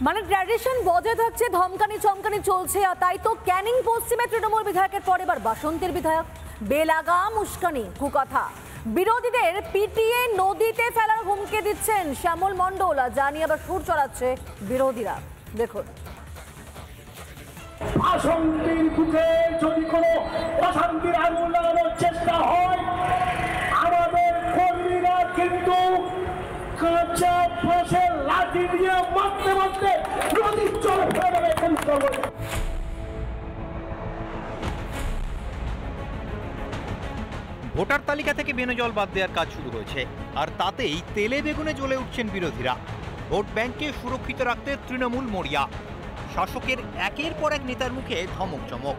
মানে ট্র্যাডিশন বজায় থাকছে, ধমকানি চমকানি চলছে, আর তাই তো ক্যানিং পশ্চিমে তৃণমূল বিধায়কের পর এবার বাসন্তীর বিধায়ক বেলাগাম উস্কানি কুকথা বিরোধীদের পিটিয়ে নদীতে ফেলার হুমকি দিচ্ছেন শ্যামল মণ্ডল, আর জানিয়ে আবার সুর চড়াচ্ছে বিরোধীরা। দেখুন, বাসন্তীর বুকে যদি কোনো অশান্তির আগুন লাগানোর চেষ্টা হয়, আমাদের কর্মীরা কিন্তু কাঁচা বাঁশের লাঠি দিয়ে মারতে মারতে নদীর জল ফেলে দেবে। ভোটার তালিকা থেকে বেনজল বাদ দেওয়ার কাজ শুরু হয়েছে, আর তাতেই তেলে বেগুনে জ্বলে উঠছেন বিরোধীরা। ভোট ব্যাংককে সুরক্ষিত রাখতে তৃণমূল মরিয়া, শাসকের একের পর এক নেতার মুখে ধমক চমক।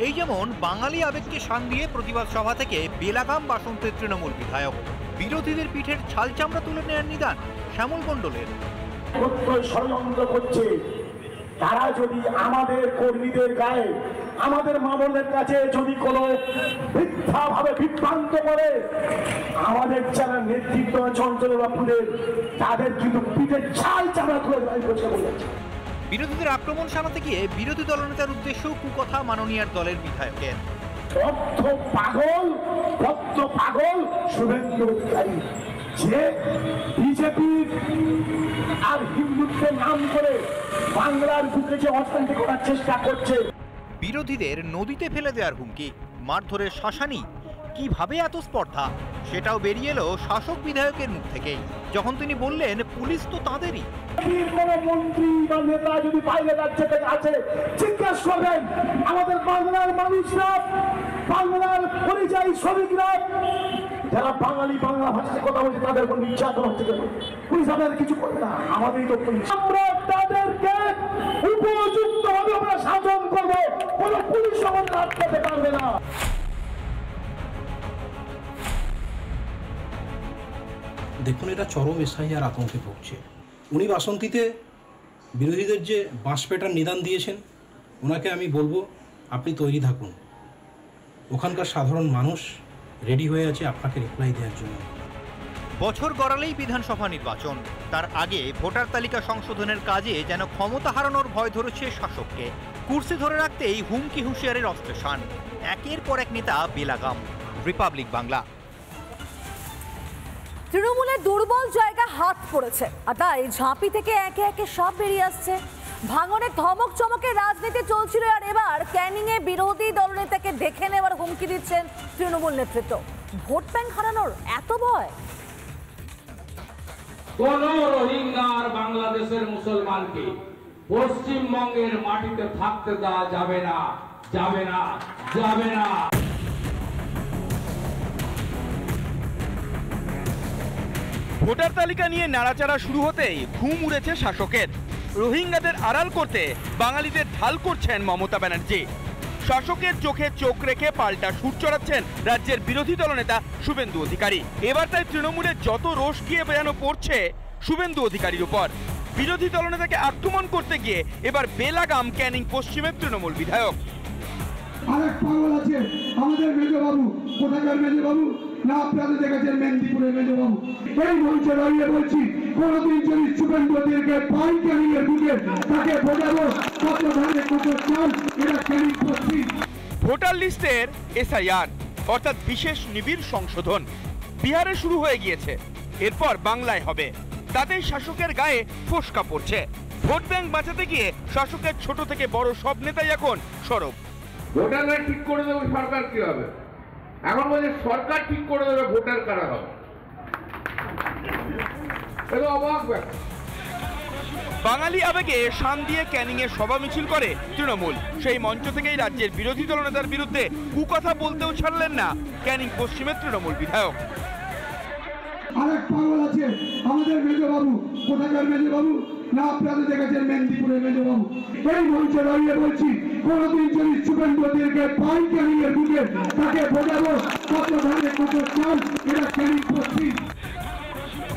এই যেমন বাঙালি আবেগকে শান দিয়ে প্রতিবাদ সভা থেকে বেলাগাম বাসন্তের তৃণমূল বিধায়ক, বিরোধীদের পিঠের ছাল চামড়া তুলে নেওয়ার নিদান শ্যামল মণ্ডলের। ষড়যন্ত্র করছে, তারা যদি আমাদের কর্মীদের গায়ে, আমাদের মা বোনের কাছে যদি কোনো মিথ্যাভাবে বিভ্রান্ত করে, আমাদের যারা নেতৃত্ব চঞ্চল বাপুদের তাদের কিন্তু পিঠের ছাল চামড়া তুলে বসে বলেছে। বিরোধীদের আক্রমণ শানাতে গিয়ে বিরোধী দলনেতার উদ্দেশ্য কুকথা মাননীয়ার দলের বিধায়কের। পাগল শুভেন্দু অধিকারী, যে বিজেপির আর হিন্দুত্বের নাম করে বাংলার বুকে যে অশান্তি করার চেষ্টা করছে। বিরোধীদের নদীতে ফেলে দেওয়ার হুমকি, মারধরের শাসানি, কিভাবে এত স্পর্ধা সেটাও বেরিয়ে এলো শাসক বিধায়কের মুখ থেকেই, যখন তিনি বললেন পুলিশ তো তাদেরই। কোন মন্ত্রী বা নেতা যদি বাইরে রাজ্য থেকে আছে, জিজ্ঞাসা করবেন আমাদের বাংলার মানুষরা, বাংলার পরিযায়ী শ্রমিকরা, যারা বাঙালি বাংলা ভাষায় কথা বলছে তাদের উপর নির্যাতন হচ্ছে কেন? পুলিশ আমাদের কিছু করবে না, আমাদেরই তো পুলিশ। আমরা তাদেরকে উপযুক্তভাবে আমরা শাসন করবো, কোন পুলিশ আমাদের হাত পেতে পারবে না। দেখুন, এটা চরম এসআইআর আতঙ্কে ভুগছে। উনি বাসন্তীতে বিরোধীদের যে বাঁশপেটার নিদান দিয়েছেন, ওনাকে আমি বলবো আপনি তৈরি থাকুন, ওখানকার সাধারণ মানুষ রেডি হয়ে আছে আপনাকে রিপ্লাই দেওয়ার জন্য। বছর গড়ালেই বিধানসভা নির্বাচন, তার আগে ভোটার তালিকা সংশোধনের কাজে যেন ক্ষমতা হারানোর ভয় ধরেছে শাসককে। কুর্সি ধরে রাখতেই হুমকি হুঁশিয়ারের অস্ত্রে শান একের পর এক নেতা বেলাগাম। রিপাবলিক বাংলা। তৃণমূলের দুর্বল জায়গা হাত পড়েছে, আর তাই ঝাঁপি থেকে একে একে সব বেরিয়ে আসছে। ভাঙনের ধমক চমকের রাজনীতি চলছিল, আর এবার ক্যানিংয়ে বিরোধী দলনেতাকে দেখে নেওয়ার হুমকি দিচ্ছেন তৃণমূল নেতৃত্ব। ভোট ব্যাংক হারানোর এত ভয়? কোন রোহিঙ্গার বাংলাদেশের মুসলমানকে পশ্চিমবঙ্গের মাটিতে থাকতে দেওয়া যাবে না, যাবে না, যাবে না। ভোটার তালিকা নিয়ে নাড়াচাড়া শুরু হতেই ঘুম উড়েছে শাসকের। রোহিঙ্গাদের আড়াল করতে বাঙালিদের ঢাল করছেন মমতা ব্যানার্জি। শাসকের চোখে চোখ রেখে পাল্টা সুর চড়াচ্ছেন রাজ্যের বিরোধী দলনেতা শুভেন্দু অধিকারী। এবার তাই তৃণমূলের যত রোষ গিয়ে বেরানো পড়ছে শুভেন্দু অধিকারীর উপর। বিরোধী দলনেতাকে আক্রমণ করতে গিয়ে এবার বেলাগাম ক্যানিং পশ্চিমের তৃণমূল বিধায়ক। আরেক পাগল আছে আমাদের মেজবাবু, কোথাকার মেজবাবু না আপনাদের দেখেছেন মেদিনীপুরের মেজবাবু। এই মঞ্চে দাঁড়িয়ে বলছি, কোনদিন যদি শুভেন্দু অধিকারীকে পাই ক্যানিংয়ের বুকে, তাকে বোঝাবো কত ধানে কত চাল, এটা ক্যানিং পশ্চিম। ভোটার লিস্টের এসআইআর অর্থাৎ বিশেষ নিবিড় সংশোধন বিহারে শুরু হয়ে গিয়েছে, এরপর বাংলায় হবে। তাতেই শাসকের গায়ে ফোসকা পড়ছে। ভোট ব্যাংক বাঁচাতে গিয়ে শাসকের ছোট থেকে বড় সব নেতাই এখন সরব। ভোটাররা ঠিক করে দেবে সরকার কি হবে, এখন বলছে সরকার ঠিক করে দেবে ভোটার কারা হবে। এটা অবাক ব্যাপার। বাঙালি আবেগে শান দিয়ে ক্যানিংয়ে সভা মিছিল করে তৃণমূল। সেই মঞ্চ থেকেই রাজ্যের বিরোধী দলনেতার বিরুদ্ধে কুকথা বলতেও ছাড়লেন না ক্যানিং পশ্চিমের তৃণমূল বিধায়ক। আরেক পাগল আছে আমাদের মেজবাবু, কোথাকার মেজবাবু না আপনাদের দেখেছেন মেদিনীপুরের মেজবাবু। এই মঞ্চে দাঁড়িয়ে বলছি, কোনদিন যদি শুভেন্দু অধিকারীকে পাই ক্যানিংয়ের বুকে, তাকে বোঝাবো কত ধানে কত চাল, এটা ক্যানিং পশ্চিম।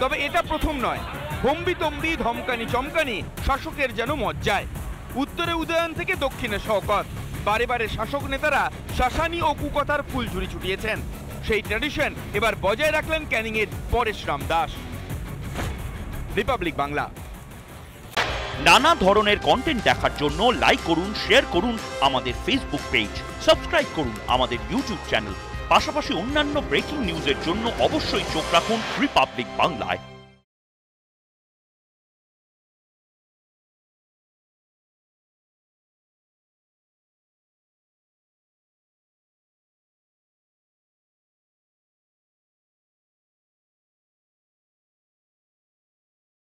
তবে এটা প্রথম নয়। হম্বি তম্বি ধমকানি চমকানি শাসকের যেন মজ্জায়। উত্তরে উদয়ন থেকে দক্ষিণে শওকত, বারে বারে শাসক নেতারা শাসানি ও কুকথার ফুলঝুরি ছুটিয়েছেন। সেই ট্র্যাডিশন এবার বজায় রাখলেন ক্যানিংয়ের পরেশ রাম দাস। রিপাবলিক বাংলা। নানা ধরনের কন্টেন্ট দেখার জন্য লাইক করুন, শেয়ার করুন আমাদের ফেসবুক পেজ, সাবস্ক্রাইব করুন আমাদের ইউটিউব চ্যানেল। পাশাপাশি অন্যান্য ব্রেকিং নিউজের জন্য অবশ্যই চোখ রাখুন রিপাবলিক বাংলায়।